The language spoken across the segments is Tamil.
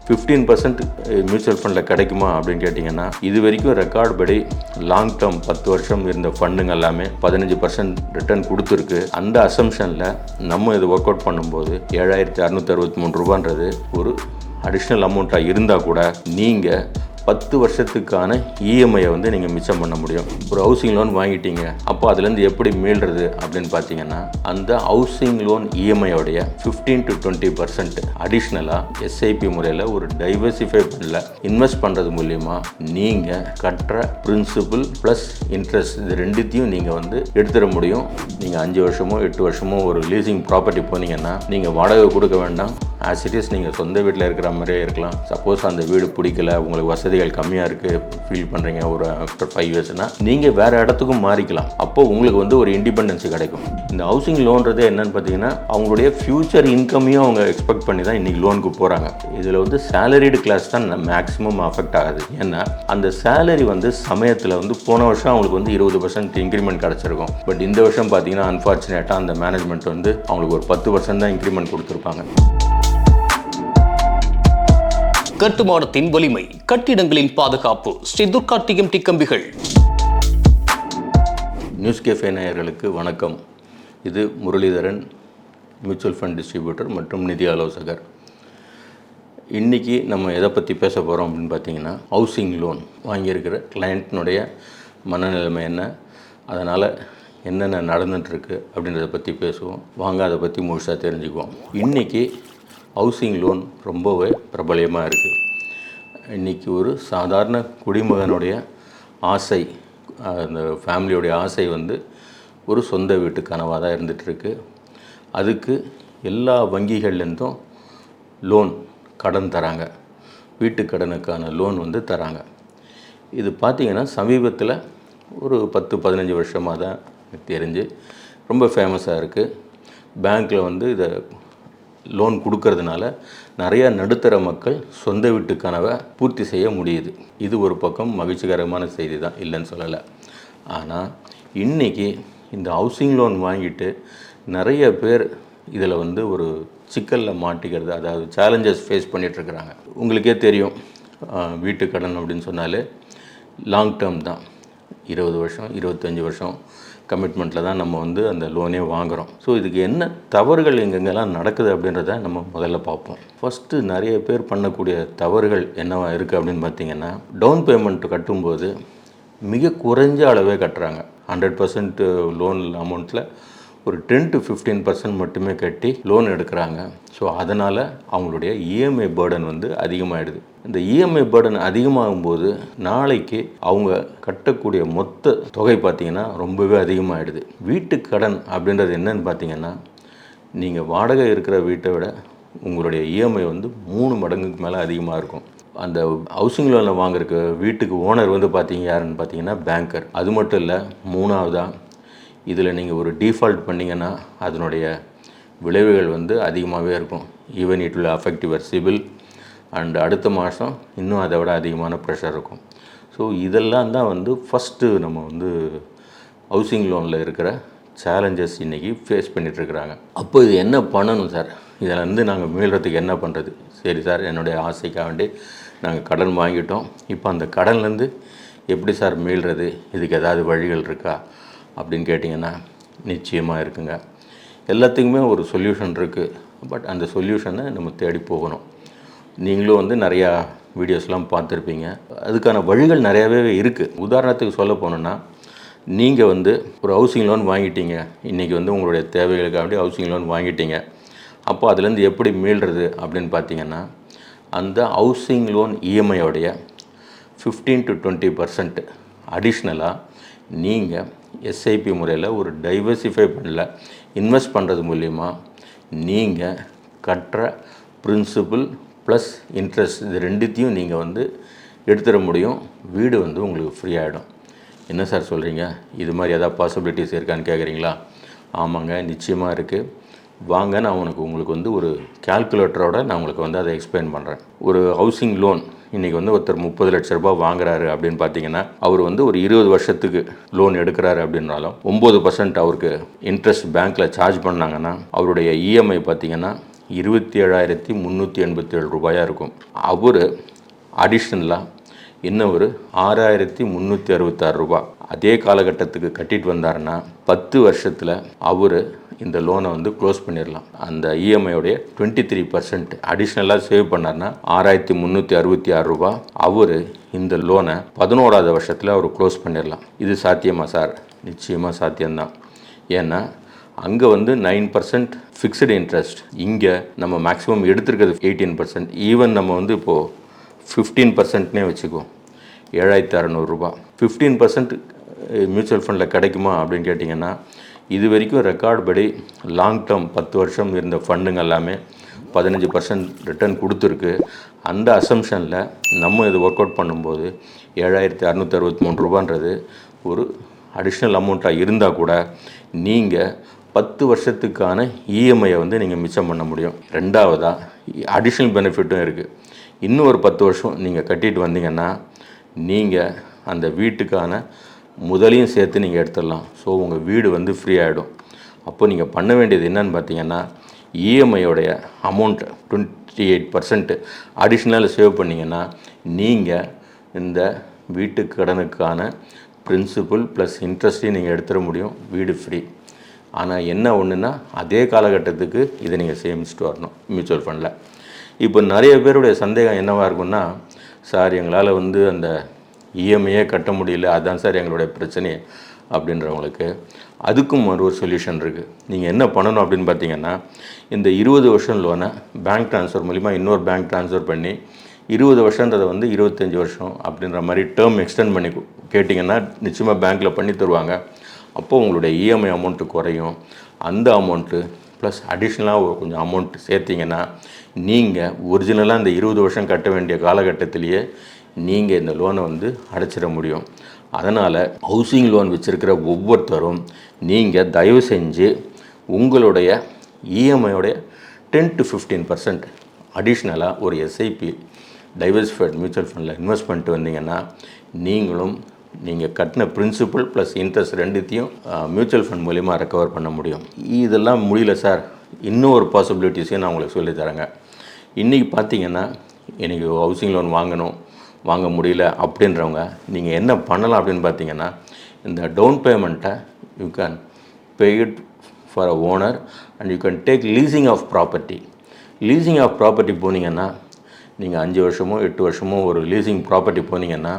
15% மியூச்சுவல் ஃபண்டில் கிடைக்குமா அப்படின்னு கேட்டிங்கன்னா, இது வரைக்கும் ரெக்கார்டு படி லாங் டேர்ம் 10 வருஷம் இருந்த ஃபண்டுங்க எல்லாமே 15% ரிட்டர்ன் கொடுத்துருக்கு. அந்த அசம்ஷனில் நம்ம இது ஒர்க் அவுட் பண்ணும்போது 7663 ரூபான்றது ஒரு அடிஷ்னல் அமௌண்ட்டாக இருந்தால் கூட நீங்கள் 10 வருஷத்துக்கான இஎம்ஐயை வந்து நீங்கள் மிச்சம் பண்ண முடியும். ஒரு ஹவுசிங் லோன் வாங்கிட்டீங்க, அப்போ அதுலேருந்து எப்படி மீள்றது அப்படின்னு பார்த்தீங்கன்னா, அந்த ஹவுசிங் லோன் இஎம்ஐயோடைய 15 to 20% அடிஷ்னலாக எஸ்ஐபி முறையில் ஒரு டைவர்சிஃபை பண்ணல இன்வெஸ்ட் பண்ணுறது மூலிமா நீங்கள் கட்டுற பிரின்சிபல் ப்ளஸ் இன்ட்ரெஸ்ட் இது ரெண்டுத்தையும் நீங்கள் வந்து எடுத்துட முடியும். நீங்கள் 5 வருஷமோ 8 வருஷமோ ஒரு லீசிங் ப்ராப்பர்ட்டி போனீங்கன்னா நீங்கள் வாடகை கொடுக்க வேண்டாம். ஆஸ் இட் இஸ் நீங்கள் சொந்த வீட்டில் இருக்கிற மாதிரியே இருக்கலாம். சப்போஸ் அந்த வீடு பிடிக்கல, உங்களுக்கு வசதிகள் கம்மியாக இருக்குது ஃபீல் பண்ணுறீங்க ஒரு ஆஃப்டர் 5 இயர்ஸ்னால் நீங்கள் வேறு இடத்துக்கும் மாறிக்கலாம். அப்போது உங்களுக்கு வந்து ஒரு இண்டிபெண்டன்சி கிடைக்கும். இந்த ஹவுசிங் லோன்றது என்னன்னு பார்த்தீங்கன்னா, அவங்களுடைய ஃப்யூச்சர் இன்கமையும் அவங்க எக்ஸ்பெக்ட் பண்ணி தான் இன்றைக்கி லோனுக்கு போகிறாங்க. இதில் வந்து சேலரிடு கிளாஸ் தான் மேக்ஸிமம் அஃபெக்ட் ஆகுது. ஏன்னா அந்த சேலரி வந்து சமயத்தில் வந்து போன வருஷம் அவங்களுக்கு வந்து 20% இன்க்ரிமெண்ட் கிடச்சிருக்கும். பட் இந்த வருஷம் பார்த்தீங்கன்னா அன்ஃபார்ச்சுனேட்டாக அந்த மேனேஜ்மெண்ட் வந்து அவங்களுக்கு ஒரு 10% தான் இன்க்ரிமெண்ட் கொடுத்துருப்பாங்க. கட்டுமானத்தின் வலிமை, கட்டிடங்களின் பாதுகாப்பு, ஸ்ரீ துர்கா டிஎம்டி கம்பிகள். நியூஸ் கேஃபே நேயர்களுக்கு வணக்கம். இது முரளிதரன், மியூச்சுவல் ஃபண்ட் டிஸ்ட்ரிபியூட்டர் மற்றும் நிதி ஆலோசகர். இன்றைக்கி நம்ம எதை பற்றி பேச போகிறோம் அப்படின்னு பார்த்தீங்கன்னா, ஹவுசிங் லோன் வாங்கியிருக்கிற கிளையண்ட்னுடைய மனநிலைமை என்ன, அதனால் என்னென்ன நடந்துகிட்ருக்கு அப்படின்றத பற்றி பேசுவோம். வாங்க அதை பற்றி முழுசாக தெரிஞ்சுக்குவோம். இன்றைக்கி ஹவுசிங் லோன் ரொம்பவே பிரபலியமாக இருக்குது. இன்றைக்கி ஒரு சாதாரண குடிமகனுடைய ஆசை, அந்த ஃபேமிலியோடைய ஆசை வந்து ஒரு சொந்த வீட்டு கனவாக தான் இருந்துகிட்ருக்கு. அதுக்கு எல்லா வங்கிகள்லேருந்தும் லோன் கடன் தராங்க, வீட்டு கடனுக்கான லோன் வந்து தராங்க. இது பார்த்திங்கன்னா சமீபத்தில் ஒரு 10-15 வருஷமாக தான் தெரிஞ்சு ரொம்ப ஃபேமஸாக இருக்குது. பேங்க்கில் வந்து இதை லோன் கொடுக்கறதுனால நிறைய நடுத்தர மக்கள் சொந்த வீட்டு கனவை பூர்த்தி செய்ய முடியுது. இது ஒரு பக்கம் மகிழ்ச்சிகரமான செய்தி தான், இல்லைன்னு சொல்லலை. ஆனால் இன்றைக்கி இந்த ஹவுசிங் லோன் வாங்கிட்டு நிறைய பேர் இதில் வந்து ஒரு சிக்கலில் மாட்டிக்கிறது, அதாவது சேலஞ்சஸ் ஃபேஸ் பண்ணிகிட்ருக்குறாங்க. உங்களுக்கே தெரியும், வீட்டு கடன் அப்படின்னு சொன்னாலே லாங் டேர்ம் தான். 20 வருஷம் 25 வருஷம் கமிட்மெண்ட்டில் தான் நம்ம வந்து அந்த லோனே வாங்குகிறோம். ஸோ இதுக்கு என்ன தவறுகள் எங்கெங்கெல்லாம் நடக்குது அப்படின்றத நம்ம முதல்ல பார்ப்போம். ஃபஸ்ட்டு நிறைய பேர் பண்ணக்கூடிய தவறுகள் என்னவா இருக்குது அப்படின்னு பார்த்திங்கன்னா, டவுன் பேமெண்ட் கட்டும்போது மிக குறைஞ்ச அளவே கட்டுறாங்க. 100% லோன் அமௌண்ட்டில் ஒரு 10 to 15% மட்டுமே கட்டி லோன் எடுக்கிறாங்க. ஸோ அதனால் அவங்களுடைய இஎம்ஐ பேர்டன் வந்து அதிகமாகிடுது. இந்த இஎம்ஐ பேர்டன் அதிகமாகும்போது நாளைக்கு அவங்க கட்டக்கூடிய மொத்த தொகை பார்த்திங்கன்னா ரொம்பவே அதிகமாகிடுது. வீட்டு கடன் அப்படின்றது என்னன்னு பார்த்திங்கன்னா, நீங்கள் வாடகை இருக்கிற வீட்டை விட உங்களுடைய இஎம்ஐ வந்து 3 மடங்குக்கு மேலே அதிகமாக இருக்கும். அந்த ஹவுசிங் லோனில் வாங்குறக்கு வீட்டுக்கு ஓனர் வந்து யாருன்னு பார்த்தீங்கன்னா பேங்கர். அது மட்டும் இல்லை, மூணாவதாக இதில் நீங்கள் ஒரு டிஃபால்ட் பண்ணிங்கன்னா அதனுடைய விளைவுகள் வந்து அதிகமாகவே இருக்கும். Even it will affect your CIBIL and அடுத்த மாதம் இன்னும் அதை விட அதிகமான ப்ரெஷர் இருக்கும். ஸோ இதெல்லாம் தான் வந்து ஃபஸ்ட்டு நம்ம வந்து ஹவுசிங் லோனில் இருக்கிற சேலஞ்சஸ் இன்றைக்கி ஃபேஸ் பண்ணிகிட்ருக்குறாங்க. அப்போ இது என்ன பண்ணணும் சார், இதில் வந்து நாங்கள் மீள்றதுக்கு என்ன பண்ணுறது? சரி சார், என்னுடைய ஆசைக்காக வேண்டி நாங்கள் கடன் வாங்கிட்டோம், இப்போ அந்த கடன்லேருந்து எப்படி சார் மீள்றது, இதுக்கு ஏதாவது வழிகள் இருக்கா அப்படின்னு கேட்டிங்கன்னா நிச்சயமாக இருக்குங்க. எல்லாத்துக்குமே ஒரு சொல்யூஷன் இருக்குது. பட் அந்த சொல்யூஷனை நம்ம தேடி போகணும். நீங்களும் வந்து நிறையா வீடியோஸ்லாம் பார்த்துருப்பீங்க. அதுக்கான வழிகள் நிறையாவே இருக்குது. உதாரணத்துக்கு சொல்ல போனோன்னா, நீங்கள் வந்து ஒரு ஹவுசிங் லோன் வாங்கிட்டீங்க, இன்றைக்கி வந்து உங்களுடைய தேவைகளுக்காக ஹவுசிங் லோன் வாங்கிட்டீங்க. அப்போ அதுலேருந்து எப்படி மீள்றது அப்படின்னு பார்த்தீங்கன்னா, அந்த ஹவுசிங் லோன் இஎம்ஐயோடைய 15 to 20% அடிஷ்னலாக நீங்கள் எஸ்ஐபி முறையில் ஒரு டைவர்சிஃபை பண்ணல இன்வெஸ்ட் பண்ணுறது மூலிமா நீங்கள் கட்டுற பிரின்சிபல் ப்ளஸ் இன்ட்ரெஸ்ட் இது ரெண்டுத்தையும் நீங்கள் வந்து எடுத்துட முடியும். வீடு வந்து உங்களுக்கு ஃப்ரீ ஆகிடும். என்ன சார் சொல்கிறீங்க, இது மாதிரி எதாவது பாசிபிலிட்டிஸ் இருக்கான்னு கேட்குறீங்களா? ஆமாங்க, நிச்சயமாக இருக்குது. வாங்க, நான் உங்களுக்கு வந்து ஒரு கால்குலேட்டரோட நான் உங்களுக்கு வந்து அதை எக்ஸ்பிளைன் பண்ணுறேன். ஒரு ஹவுசிங் லோன் இன்றைக்கி வந்து ஒருத்தர் 30 லட்ச ரூபாய் வாங்குறாரு அப்படின்னு பார்த்தீங்கன்னா, அவர் வந்து ஒரு 20 வருஷத்துக்கு லோன் எடுக்கிறாரு அப்படின்னாலும் 9% அவருக்கு இன்ட்ரெஸ்ட் பேங்க்கில் சார்ஜ் பண்ணாங்கன்னா அவருடைய இஎம்ஐ பார்த்திங்கன்னா 27,387 ரூபாயாக இருக்கும். அவர் அடிஷ்னலாக இன்னும் ஒரு 6,366 ரூபா அதே காலகட்டத்துக்கு கட்டிட்டு வந்தாருன்னா 10 வருஷத்தில் அவர் இந்த லோனை வந்து க்ளோஸ் பண்ணிடலாம். அந்த இஎம்ஐயோடைய 23% அடிஷ்னலாக சேவ் பண்ணார்னா 6,366 ரூபா அவர் இந்த லோனை 11வது வருஷத்தில் அவர் க்ளோஸ் பண்ணிடலாம். இது சாத்தியமா சார்? நிச்சயமாக சாத்தியம்தான். ஏன்னா அங்கே வந்து 9% ஃபிக்ஸ்டு இன்ட்ரெஸ்ட், இங்கே நம்ம மேக்ஸிமம் எடுத்துருக்கிறது 18%. ஈவன் நம்ம வந்து இப்போது 15%னே வச்சுக்குவோம், 7,600 ரூபா. 15% மியூச்சுவல் ஃபண்டில் கிடைக்குமா அப்படின்னு கேட்டிங்கன்னா, இது வரைக்கும் ரெக்கார்டு படி லாங் டேர்ம் 10 வருஷம் இருந்த ஃபண்டுங்க எல்லாமே 15% ரிட்டர்ன் கொடுத்துருக்கு. அந்த அசம்ஷனில் நம்ம இது ஒர்க் அவுட் பண்ணும்போது 7,663 ரூபான்றது ஒரு அடிஷ்னல் அமௌண்ட்டாக இருந்தால் கூட நீங்கள் 10 வருஷத்துக்கான இஎம்ஐயை வந்து நீங்கள் மிச்சம் பண்ண முடியும். ரெண்டாவதாக அடிஷ்னல் பெனிஃபிட்டும் இருக்குது. இன்னும் ஒரு 10 வருஷம் நீங்கள் கட்டிட்டு வந்தீங்கன்னா நீங்கள் அந்த வீட்டுக்கான முதலையும் சேர்த்து நீங்கள் எடுத்துடலாம். ஸோ உங்கள் வீடு வந்து ஃப்ரீ ஆகிடும். அப்போ நீங்கள் பண்ண வேண்டியது என்னன்னு பார்த்தீங்கன்னா, இஎம்ஐயோடைய அமௌண்ட் 28% அடிஷ்னலாக சேவ் பண்ணிங்கன்னா நீங்கள் இந்த வீட்டு கடனுக்கான பிரின்சிபல் ப்ளஸ் இன்ட்ரெஸ்ட்டையும் நீங்கள் எடுத்துட முடியும். வீடு ஃப்ரீ. ஆனால் என்ன ஒன்றுன்னா, அதே காலகட்டத்துக்கு இதை நீங்கள் சேமிச்சுட்டு வரணும் மியூச்சுவல் ஃபண்டில். இப்போ நிறைய பேருடைய சந்தேகம் என்னவாக இருக்குன்னா, சார் எங்களால் வந்து அந்த இஎம்ஐயே கட்ட முடியல, அதுதான் சார் எங்களுடைய பிரச்சனை அப்படின்றவங்களுக்கு அதுக்கும் ஒரு சொல்யூஷன் இருக்குது. நீங்கள் என்ன பண்ணணும் அப்படின்னு பார்த்தீங்கன்னா, இந்த 20 வருஷம் லோனை பேங்க் ட்ரான்ஸ்ஃபர் மூலிமா இன்னொரு பேங்க் ட்ரான்ஸ்ஃபர் பண்ணி 20 வருஷன்றதை வந்து 25 வருஷம் அப்படின்ற மாதிரி டேர்ம் எக்ஸ்டெண்ட் பண்ணி கேட்டிங்கன்னா நிச்சயமாக பேங்க்கில் பண்ணி தருவாங்க. அப்போது உங்களுடைய இஎம்ஐ அமௌண்ட்டு குறையும். அந்த அமௌண்ட்டு ப்ளஸ் அடிஷ்னலாக கொஞ்சம் அமௌண்ட் சேர்த்திங்கன்னா நீங்கள் ஒரிஜினலாக இந்த 20 வருஷம் கட்ட வேண்டிய காலகட்டத்திலேயே நீங்கள் இந்த லோனை வந்து அடைச்சிட முடியும். அதனால் ஹவுசிங் லோன் வச்சுருக்கிற ஒவ்வொருத்தரும் நீங்கள் தயவு செஞ்சு உங்களுடைய இஎம்ஐயோடைய 10 to 15% அடிஷ்னலாக ஒரு எஸ்ஐபி டைவர்சிஃபைட் மியூச்சுவல் ஃபண்டில் இன்வெஸ்ட் பண்ணிட்டு வந்தீங்கன்னா நீங்களும் நீங்கள் கட்டின பிரின்சிபல் ப்ளஸ் இன்ட்ரெஸ்ட் ரெண்டுத்தையும் மியூச்சுவல் ஃபண்ட் மூலிமா ரெக்கவர் பண்ண முடியும். இதெல்லாம் முடியல சார், இன்னும் ஒரு பாசிபிலிட்டிஸையும் நான் உங்களுக்கு சொல்லித்தரேங்க. இன்றைக்கி பார்த்தீங்கன்னா எனக்கு ஹவுசிங் லோன் வாங்க முடியல அப்படின்றவங்க நீங்கள் என்ன பண்ணலாம் அப்படின்னு பார்த்தீங்கன்னா, இந்த டவுன் பேமெண்ட்டை you can pay it for a owner and you can take leasing of property. Leasing of property போனீங்கன்னா நீங்கள் 5 வருஷமோ 8 வருஷமோ ஒரு லீசிங் ப்ராப்பர்ட்டி போனீங்கன்னா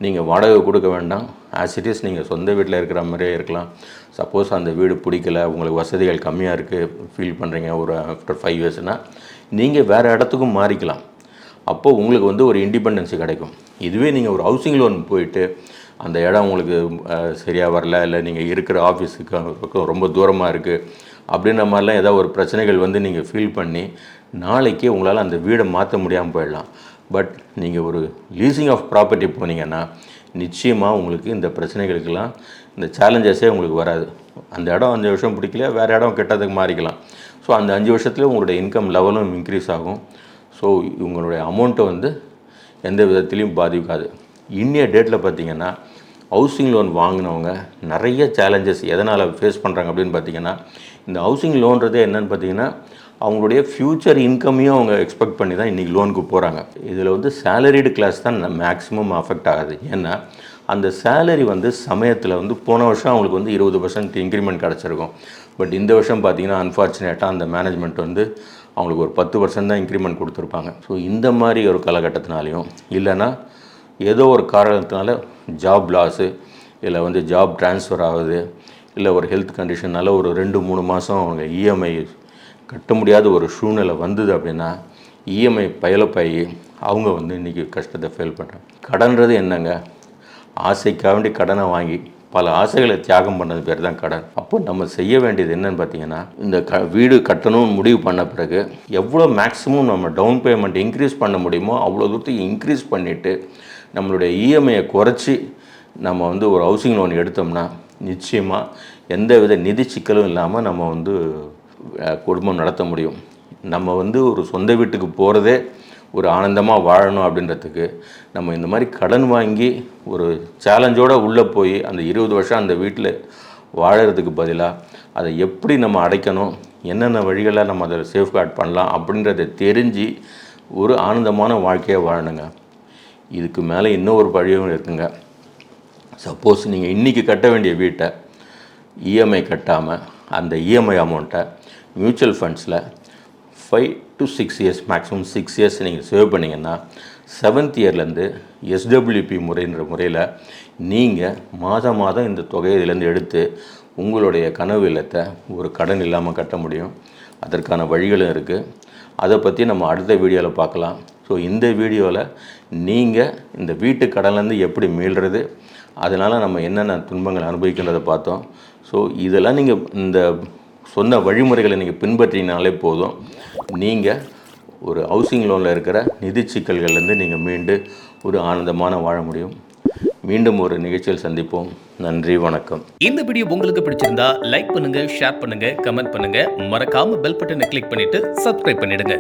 நீங்கள் வாடகை கொடுக்க வேண்டாம். ஆஸ் இட் இஸ் நீங்கள் சொந்த வீட்டில் இருக்கிற மாதிரியே இருக்கலாம். சப்போஸ் அந்த வீடு பிடிக்கல, உங்களுக்கு வசதிகள் கம்மியாக இருக்குது ஃபீல் பண்ணுறீங்க ஒரு ஆஃப்டர் 5 இயர்ஸ்னால் நீங்கள் வேறு இடத்துக்கும் மாறிக்கலாம். அப்போது உங்களுக்கு வந்து ஒரு இண்டிபெண்டன்ஸு கிடைக்கும். இதுவே நீங்கள் ஒரு ஹவுசிங் லோன் போயிட்டு அந்த இடம் உங்களுக்கு சரியாக வரல, இல்லை நீங்கள் இருக்கிற ஆஃபீஸுக்கு ரொம்ப தூரமாக இருக்குது அப்படின்ற மாதிரிலாம் ஏதாவது ஒரு பிரச்சனைகள் வந்து நீங்கள் ஃபீல் பண்ணி நாளைக்கே உங்களால் அந்த வீடை மாற்ற முடியாமல் போயிடலாம். பட் நீங்கள் ஒரு லீசிங் ஆஃப் ப்ராப்பர்ட்டி போனீங்கன்னா நிச்சயமாக உங்களுக்கு இந்த பிரச்சனைகளுக்கெல்லாம் இந்த சேலஞ்சஸே உங்களுக்கு வராது. அந்த இடம் 5 வருஷம் பிடிக்கல, வேறு இடம் கெட்டதுக்கு மாறிக்கலாம். ஸோ அந்த 5 வருஷத்துல உங்களுடைய இன்கம் லெவலும் இன்க்ரீஸ் ஆகும். ஸோ உங்களுடைய அமௌண்ட்டை வந்து எந்த விதத்துலேயும் பாதிக்காது. இன்னைய டேட்டில் பார்த்திங்கன்னா ஹவுசிங் லோன் வாங்கினவங்க நிறைய சேலஞ்சஸ் எதனால் ஃபேஸ் பண்ணுறாங்க அப்படின்னு பார்த்திங்கன்னா, இந்த ஹவுசிங் லோன்றதே என்னென்னு பார்த்திங்கன்னா அவங்களுடைய ஃப்யூச்சர் இன்கமையும் அவங்க எக்ஸ்பெக்ட் பண்ணி தான் இன்றைக்கி லோனுக்கு போகிறாங்க. இதில் வந்து சேலரிடு கிளாஸ் தான் மேக்ஸிமம் அஃபெக்ட் ஆகுது. ஏன்னா அந்த சேலரி வந்து சமயத்தில் வந்து போன வருஷம் அவங்களுக்கு வந்து 20% இன்க்ரிமெண்ட் கிடச்சிருக்கும். பட் இந்த வருஷம் பார்த்திங்கன்னா அன்ஃபார்ச்சுனேட்டாக அந்த மேனேஜ்மெண்ட் வந்து அவங்களுக்கு ஒரு 10% தான் இன்க்ரிமெண்ட் கொடுத்துருப்பாங்க. ஸோ இந்த மாதிரி ஒரு காலகட்டத்தினாலையும் இல்லைன்னா ஏதோ ஒரு காரணத்தினால ஜாப் லாஸு, இல்லை வந்து ஜாப் ட்ரான்ஸ்ஃபர் ஆகுது, இல்லை ஒரு ஹெல்த் கண்டிஷனால் ஒரு 2-3 மாதம் அவங்க இஎம்ஐ கட்ட முடியாத ஒரு சூழ்நிலை வந்தது அப்படின்னா இஎம்ஐ பயலப்பாயி அவங்க வந்து இன்றைக்கி கஷ்டத்தை ஃபீல் பண்ணுறாங்க. கடன்றது என்னங்க, ஆசைக்காக வேண்டி கடனை வாங்கி பல ஆசைகளை தியாகம் பண்ணது பேர் தான் கடன். அப்போ நம்ம செய்ய வேண்டியது என்னன்னு பார்த்தீங்கன்னா, இந்த வீடு கட்டணும்னு முடிவு பண்ண பிறகு எவ்வளோ மேக்ஸிமம் நம்ம டவுன் பேமெண்ட் இன்க்ரீஸ் பண்ண முடியுமோ அவ்வளோ தூரத்துக்கு இன்க்ரீஸ் பண்ணிவிட்டு நம்மளுடைய இஎம்ஐயை குறைச்சி நம்ம வந்து ஒரு ஹவுசிங் லோன் எடுத்தோம்னா நிச்சயமாக எந்த வித நிதி சிக்கலும் இல்லாமல் நம்ம வந்து குடும்பம் நடத்த முடியும். நம்ம வந்து ஒரு சொந்த வீட்டுக்கு போகிறதே ஒரு ஆனந்தமாக வாழணும் அப்படின்றதுக்கு நம்ம இந்த மாதிரி கடன் வாங்கி ஒரு சேலஞ்சோடு உள்ளே போய் அந்த 20 வருஷம் அந்த வீட்டில் வாழறதுக்கு பதிலாக அதை எப்படி நம்ம அடைக்கணும், என்னென்ன வழிகளில் நம்ம அதை சேஃப்கார்ட் பண்ணலாம் அப்படின்றத தெரிஞ்சு ஒரு ஆனந்தமான வாழ்க்கையை வாழணுங்க. இதுக்கு மேலே இன்னொரு வழியும் இருக்குங்க. சப்போஸ் நீங்கள் இன்றைக்கி கட்ட வேண்டிய வீட்டை இஎம்ஐ கட்டாமல் அந்த இஎம்ஐ அமௌண்ட்டை மியூச்சுவல் ஃபண்ட்ஸில் 5 to 6 இயர்ஸ், மேக்ஸிமம் 6 இயர்ஸ் நீங்கள் சேவ் பண்ணிங்கன்னா 7th இயர்லேருந்து எஸ்டபிள்யூபி முறையில் நீங்கள் மாதம் இந்த தொகையை இதிலேருந்து எடுத்து உங்களுடைய கனவு இல்லத்தை ஒரு கடன் இல்லாமல் கட்ட முடியும். அதற்கான வழிகளும் இருக்குது. அதை பற்றி நம்ம அடுத்த வீடியோவில் பார்க்கலாம். ஸோ இந்த வீடியோவில் நீங்கள் இந்த வீட்டு கடன்லேருந்து எப்படி மீள்றது, அதனால் நம்ம என்னென்ன துன்பங்கள் அனுபவிக்கின்றதை பார்த்தோம். ஸோ இதெல்லாம் நீங்கள் இந்த சொன்ன வழிமுறைகளை நீங்கள் பின்பற்றினாலே போதும், நீங்கள் ஒரு ஹவுசிங் லோனில் இருக்கிற நிதி சிக்கல்கள்லேருந்து நீங்கள் மீண்டு ஒரு ஆனந்தமான வாழ முடியும். மீண்டும் ஒரு நிகழ்ச்சியில் சந்திப்போம். நன்றி, வணக்கம். இந்த வீடியோ உங்களுக்கு பிடிச்சிருந்தா லைக் பண்ணுங்க, ஷேர் பண்ணுங்க, கமெண்ட் பண்ணுங்க. மறக்காம பெல் பட்டனை கிளிக் பண்ணிட்டு சப்ஸ்கிரைப் பண்ணிடுங்க.